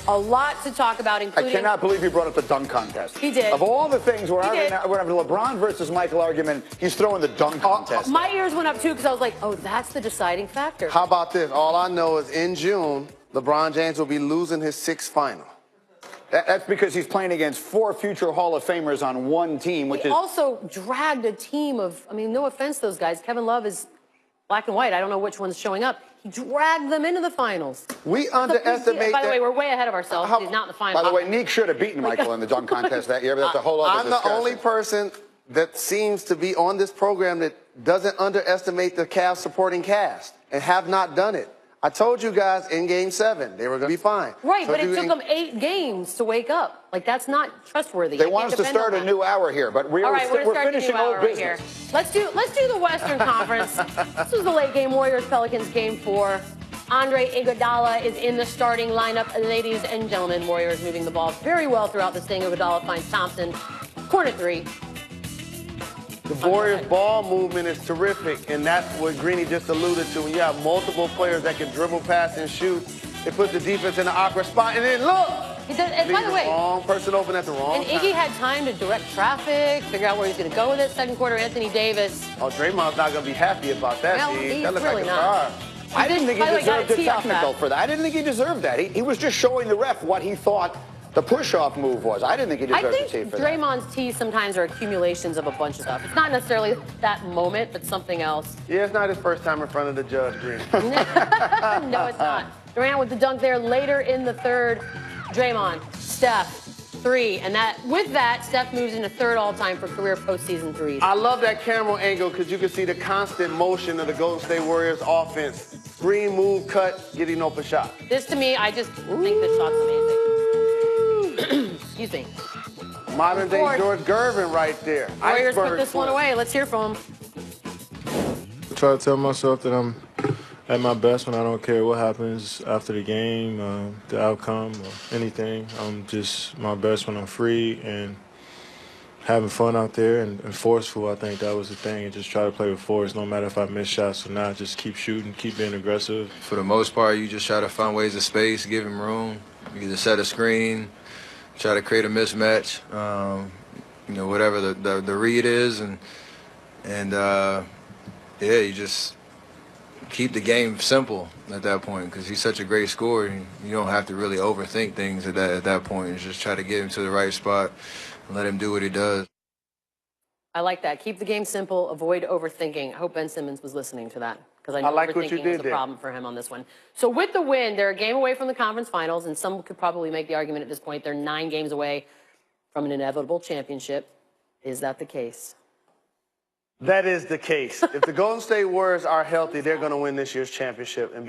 A lot to talk about, including... I cannot believe you brought up the dunk contest. He did. Of all the things where we're having the LeBron versus Michael argument, he's throwing the dunk contest. My ears went up, too, because I was like, oh, that's the deciding factor. How about this? All I know is in June, LeBron James will be losing his 6th final. That's because he's playing against 4 future Hall of Famers on one team, which he also dragged a team of, I mean, no offense to those guys. Kevin Love is black and white. I don't know which one's showing up. He dragged them into the finals. We underestimate. By the way, we're way ahead of ourselves. He's not in the finals. By the way, Neek should have beaten Michael in the dunk contest that year, but that's a whole other discussion. I'm the only person that seems to be on this program that doesn't underestimate the Cavs supporting cast and have not done it. I told you guys in Game 7 they were going to be fine. Right, but it took them 8 games to wake up. Like, that's not trustworthy. They want us to start a new hour here, but we're finishing old business. Here. Let's do the Western Conference. This was the late game. Warriors-Pelicans Game 4. Andre Iguodala is in the starting lineup. Ladies and gentlemen, Warriors moving the ball very well throughout this thing. Iguodala finds Thompson. Corner 3. The Warriors' ball movement is terrific, and that's what Greeny just alluded to. When you have multiple players that can dribble, pass, and shoot, it puts the defense in an awkward spot. And then look, and by the way, wrong person open at the wrong time. And Iggy had time to direct traffic, figure out where he's going to go with it. Second quarter, Anthony Davis. Oh, Draymond's not going to be happy about that. Well, he's that looks really like a not. I didn't think he deserved a technical for that. I didn't think he deserved that. He was just showing the ref what he thought the push-off move was. I didn't think he deserved a tee for that. Draymond's tees sometimes are accumulations of a bunch of stuff. It's not necessarily that moment, but something else. Yeah, it's not his first time in front of the judge, Green. No, it's not. Durant with the dunk there later in the third. Draymond, Steph, 3. And with that, Steph moves into 3rd all-time for career postseason 3s. I love that camera angle because you can see the constant motion of the Golden State Warriors offense. Screen, move, cut, getting open shot. This, to me, I just think this shot's amazing. Excuse me. Modern day George Gervin right there. Warriors put this one away. Let's hear from him. I try to tell myself that I'm at my best when I don't care what happens after the game, the outcome, or anything. I'm just my best when I'm free and having fun out there and forceful. I think that was the thing, and just try to play with force no matter if I miss shots or not. Just keep shooting, keep being aggressive. For the most part, you just try to find ways of space, give him room. You either set a screen, try to create a mismatch, whatever the read is, and yeah, you just keep the game simple at that point because he's such a great scorer. You don't have to really overthink things at that point. You just try to get him to the right spot and let him do what he does. I like that. Keep the game simple. Avoid overthinking. I hope Ben Simmons was listening to that because I know like what you overthinking did was a problem for him on this one. So with the win, they're a game away from the conference finals, and some could probably make the argument at this point they're 9 games away from an inevitable championship. Is that the case? That is the case. If the Golden State Warriors are healthy, they're going to win this year's championship and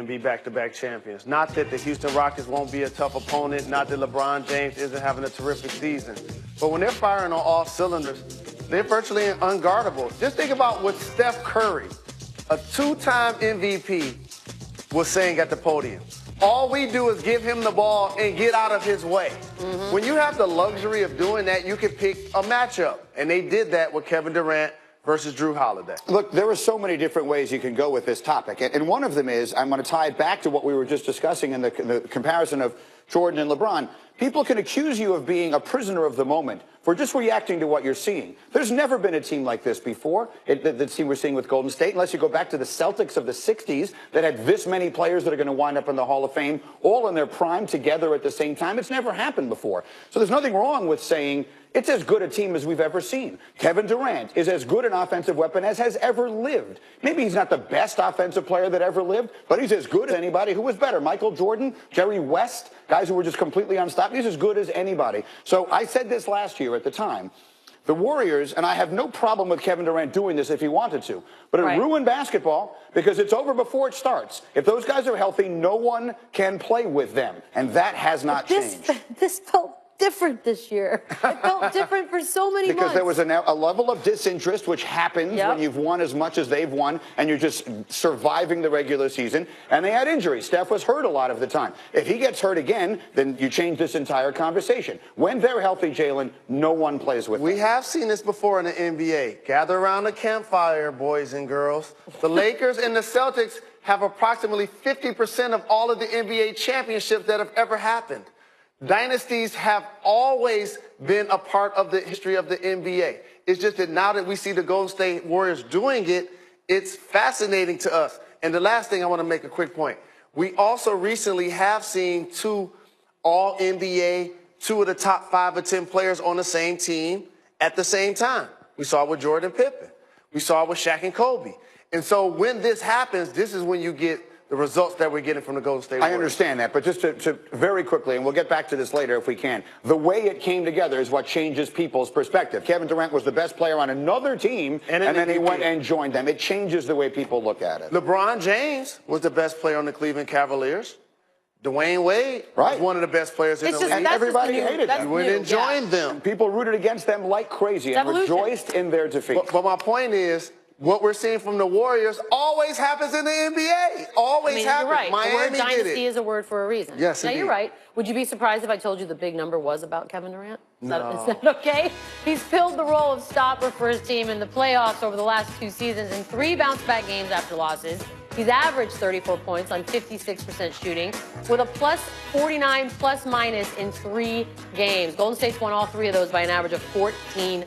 be back-to-back champions. Not that the Houston Rockets won't be a tough opponent, not that LeBron James isn't having a terrific season. But when they're firing on all cylinders, they're virtually unguardable. Just think about what Steph Curry, a 2-time MVP, was saying at the podium. All we do is give him the ball and get out of his way. Mm-hmm. When you have the luxury of doing that, you can pick a matchup. And they did that with Kevin Durant versus Drew Holiday. Look, there are so many different ways you can go with this topic. And one of them is, I'm going to tie it back to what we were just discussing in the comparison of Jordan and LeBron. People can accuse you of being a prisoner of the moment for just reacting to what you're seeing. There's never been a team like this before, the team we're seeing with Golden State, unless you go back to the Celtics of the 60s that had this many players that are going to wind up in the Hall of Fame, all in their prime together at the same time. It's never happened before. So there's nothing wrong with saying it's as good a team as we've ever seen. Kevin Durant is as good an offensive weapon as has ever lived. Maybe he's not the best offensive player that ever lived, but he's as good as anybody. Who was better, Michael Jordan, Jerry West, guys who were just completely unstoppable? He's as good as anybody. So I said this last year at the time. The Warriors, and I have no problem with Kevin Durant doing this if he wanted to, but it ruined basketball because it's over before it starts. If those guys are healthy, no one can play with them, and that has not changed. This felt different this year. It felt different for so many months. Because there was a level of disinterest, which happens when you've won as much as they've won, and you're just surviving the regular season. And they had injuries. Steph was hurt a lot of the time. If he gets hurt again, then you change this entire conversation. When they're healthy, Jalen, no one plays with them. We have seen this before in the NBA. Gather around the campfire, boys and girls. The Lakers and the Celtics have approximately 50% of all of the NBA championships that have ever happened. Dynasties have always been a part of the history of the NBA. It's just that now that we see the Golden State Warriors doing it, it's fascinating to us. And the last thing I want to make a quick point. We also recently have seen 2 All-NBA, 2 of the top 5 or 10 players on the same team at the same time. We saw it with Jordan and Pippen. We saw it with Shaq and Kobe. And so when this happens, this is when you get the results that we're getting from the Golden State Warriors. I understand that, but just to very quickly, and we'll get back to this later if we can, the way it came together is what changes people's perspective. Kevin Durant was the best player on another team, and then he went and joined them. It changes the way people look at it. LeBron James was the best player on the Cleveland Cavaliers. Dwayne Wade was one of the best players in the league. And everybody hated them. You went and joined them. People rooted against them like crazy and rejoiced in their defeat. But my point is, what we're seeing from the Warriors always happens in the NBA. Always happens. You're right. Miami the word did dynasty it. is a word for a reason. Yes, now, indeed. you're right. Would you be surprised if I told you the big number was about Kevin Durant? Is No. that okay? He's filled the role of stopper for his team in the playoffs over the last 2 seasons in 3 bounce-back games after losses. He's averaged 34 points on 56% shooting with a plus 49 plus minus in 3 games. Golden State's won all 3 of those by an average of 14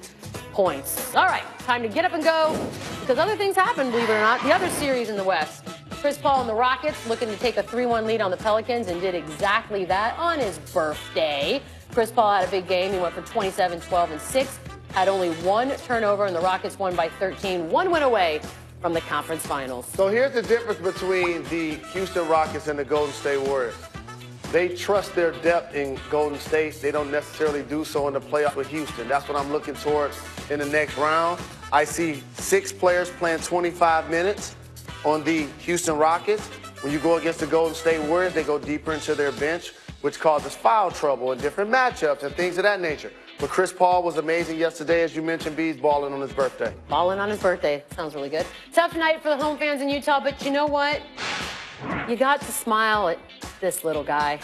points. All right, time to get up and go because other things happen, believe it or not. The other series in the West, Chris Paul and the Rockets looking to take a 3-1 lead on the Pelicans and did exactly that on his birthday. Chris Paul had a big game. He went for 27, 12, and 6, had only 1 turnover, and the Rockets won by 13, 1 win away from the conference finals. So here's the difference between the Houston Rockets and the Golden State Warriors. They trust their depth in Golden State. They don't necessarily do so in the playoffs with Houston. That's what I'm looking towards in the next round. I see 6 players playing 25 minutes on the Houston Rockets. When you go against the Golden State Warriors, they go deeper into their bench, which causes foul trouble and different matchups and things of that nature. But Chris Paul was amazing yesterday, as you mentioned, B's balling on his birthday. Balling on his birthday. Sounds really good. Tough night for the home fans in Utah, but you know what? You got to smile at this little guy.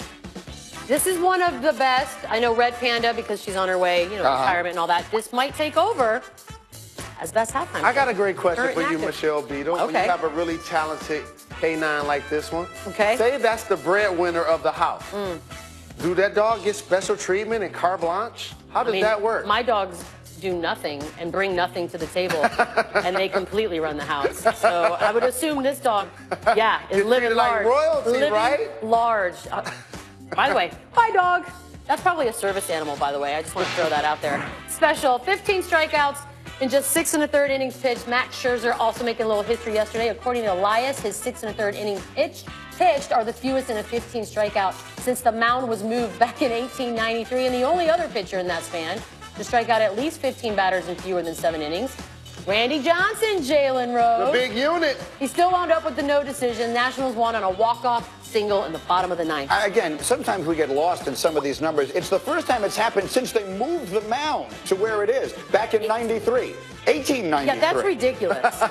This is one of the best. I know Red Panda, because she's on her way, retirement and all that. This might take over as best halftime. I got a great question for you, Michelle Beadle. Okay. When you have a really talented K9 like this one, say that's the breadwinner of the house. Do that dog get special treatment and carte blanche? How does that work? My dogs do nothing and bring nothing to the table, and they completely run the house. So I would assume this dog, is living large. Like royalty, living right? Large. By the way, bye dog. That's probably a service animal, by the way. I just want to throw that out there. Special, 15 strikeouts in just 6 1/3 innings pitched. Max Scherzer also making a little history yesterday. According to Elias, his 6 1/3 innings pitched are the fewest in a 15 strikeout since the mound was moved back in 1893, and the only other pitcher in that span to strike out at least 15 batters in fewer than 7 innings. Randy Johnson, Jalen Rose. The big unit. He still wound up with the no decision. Nationals won on a walk-off single in the bottom of the 9th. Again, sometimes we get lost in some of these numbers. It's the first time it's happened since they moved the mound to where it is, back in 93. 1893. Yeah, that's ridiculous.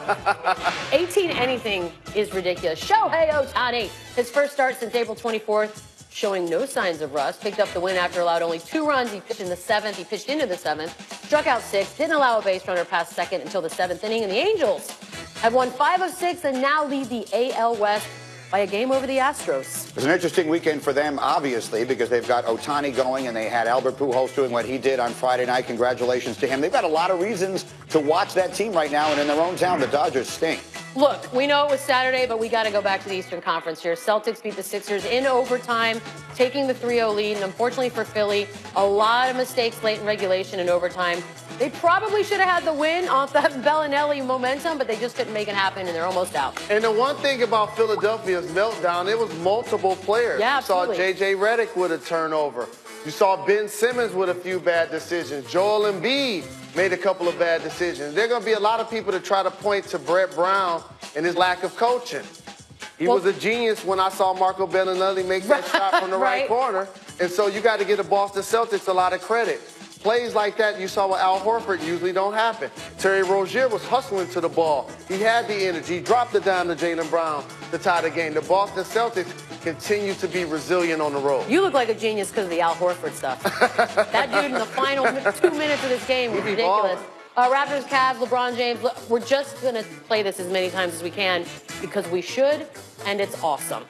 18 anything is ridiculous. Shohei Ohtani, his first start since April 24th, showing no signs of rust. Picked up the win after allowed only 2 runs. He pitched in the 7th. He pitched into the 7th. Struck out 6. Didn't allow a base runner past second until the 7th inning. And the Angels have won 5 of 6 and now lead the AL West by a game over the Astros. It was an interesting weekend for them, obviously, because they've got Ohtani going and they had Albert Pujols doing what he did on Friday night. Congratulations to him. They've got a lot of reasons to watch that team right now, and in their own town, the Dodgers stink. Look, we know it was Saturday, but we got to go back to the Eastern Conference here. Celtics beat the Sixers in overtime, taking the 3-0 lead. And unfortunately for Philly, a lot of mistakes late in regulation and overtime. They probably should have had the win off that Bellinelli momentum, but they just couldn't make it happen, and they're almost out. And the one thing about Philadelphia's meltdown, it was multiple players. Yeah, absolutely. You saw J.J. Redick with a turnover. You saw Ben Simmons with a few bad decisions. Joel Embiid made a couple of bad decisions. There are going to be a lot of people that try to point to Brett Brown and his lack of coaching. He was a genius when I saw Marco Bellinelli make that shot from the right corner. And so you got to give the Boston Celtics a lot of credit. Plays like that you saw with Al Horford usually don't happen. Terry Rozier was hustling to the ball. He had the energy. He dropped it down to Jaylen Brown to tie the game. The Boston Celtics continue to be resilient on the road. You look like a genius because of the Al Horford stuff. That dude in the final 2 minutes of this game was ridiculous. Raptors, Cavs, LeBron James. We're just going to play this as many times as we can because we should, and it's awesome.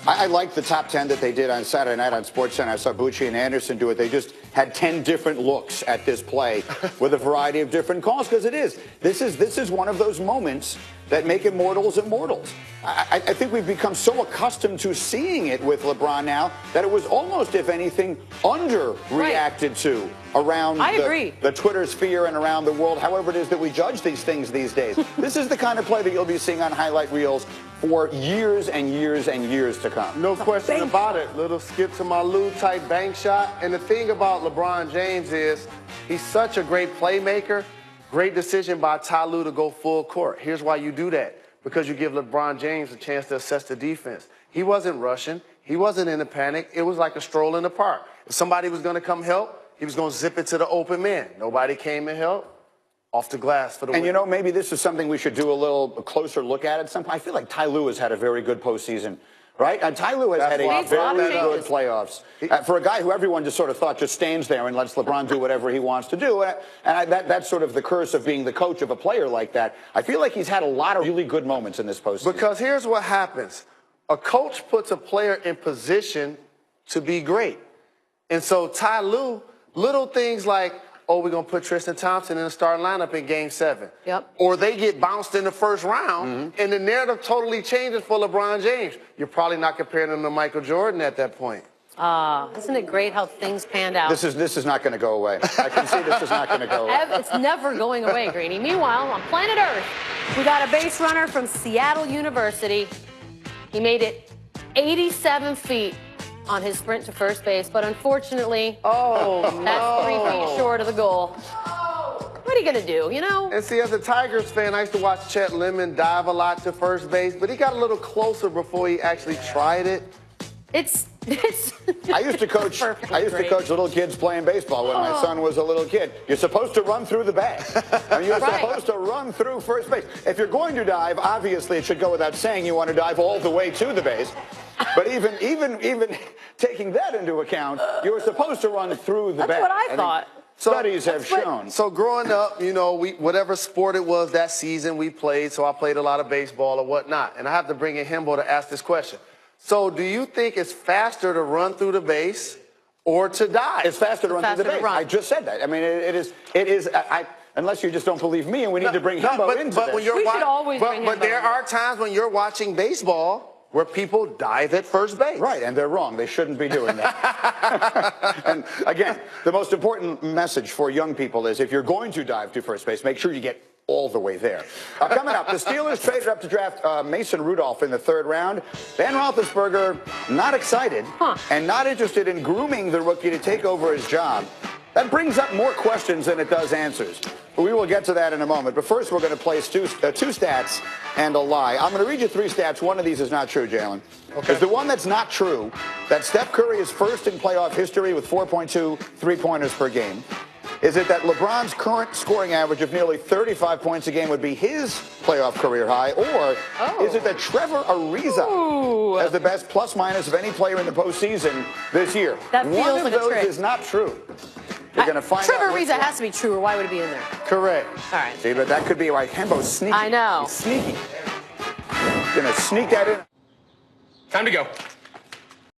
I liked the top 10 that they did on Saturday night on SportsCenter. I saw Bucci and Anderson do it. They just had 10 different looks at this play with a variety of different calls because it is. This is one of those moments that make immortals immortals. I think we've become so accustomed to seeing it with LeBron now that it was almost, if anything, underreacted to around the Twitter sphere and around the world, however it is that we judge these things these days. This is the kind of play that you'll be seeing on highlight reels for years and years and years to come. No question about it. Little skip to my Lou type bank shot. And the thing about LeBron James is he's such a great playmaker. Great decision by Ty Lue to go full court. Here's why you do that. Because you give LeBron James a chance to assess the defense. He wasn't rushing. He wasn't in a panic. It was like a stroll in the park. If somebody was going to come help, he was going to zip it to the open man. Nobody came to help. Off the glass for the win. And you know, maybe this is something we should do a little closer look at some point. I feel like Ty Lue has had a very good postseason, right? And Ty Lue has had a very good playoffs. For a guy who everyone just sort of thought just stands there and lets LeBron do whatever he wants to do. That's sort of the curse of being the coach of a player like that. I feel like he's had a lot of really good moments in this postseason. Because here's what happens. A coach puts a player in position to be great. And so Ty Lue, little things like, oh, we're going to put Tristan Thompson in the starting lineup in Game 7. Yep. Or they get bounced in the first round, and the narrative totally changes for LeBron James. You're probably not comparing him to Michael Jordan at that point. Isn't it great how things panned out? This is not going to go away. I can see this is not going to go away. It's never going away, Greeny. Meanwhile, on planet Earth, we got a base runner from Seattle University. He made it 87 feet on his sprint to first base, but unfortunately, that's 3 feet short of the goal. What are you gonna do, you know? And see, as a Tigers fan, I used to watch Chet Lemon dive a lot to first base, but he got a little closer before he actually tried it. I used to coach little kids playing baseball when my son was a little kid. You're supposed to run through the bag. And you're supposed to run through first base. If you're going to dive, obviously it should go without saying you want to dive all the way to the base. But even taking that into account, you were supposed to run through the bag. That's what I thought. Studies have shown. So growing up, you know, whatever sport it was that season we played, so I played a lot of baseball or whatnot. And I have to bring in Himbo to ask this question. So do you think it's faster to run through the base or to dive? It's faster to run through the base. I just said that. I mean, it is. Unless you just don't believe me, and we need to bring Himbo into this. When you're we should always bring Himbo. But there are times when you're watching baseball where people dive at first base. Right, and they're wrong. They shouldn't be doing that. And again, the most important message for young people is if you're going to dive to first base, make sure you get all the way there. Coming up, the Steelers traded up to draft Mason Rudolph in the 3rd round. Ben Roethlisberger not excited and not interested in grooming the rookie to take over his job. That brings up more questions than it does answers. But we will get to that in a moment. But first, we're going to play two stats and a lie. I'm going to read you 3 stats. One of these is not true, Jalen. Okay. Is the one that's not true that Steph Curry is first in playoff history with 4.2 three-pointers per game? Is it that LeBron's current scoring average of nearly 35 points a game would be his playoff career high? Or is it that Trevor Ariza has the best plus-minus of any player in the postseason this year? That feels one of like those a trick. is not true. You're going to find Trevor out Ariza has to be true, or why would it be in there? Correct. All right. See, but that could be like Hembo's sneaky. I know. He's sneaky. Going to sneak that in. Time to go.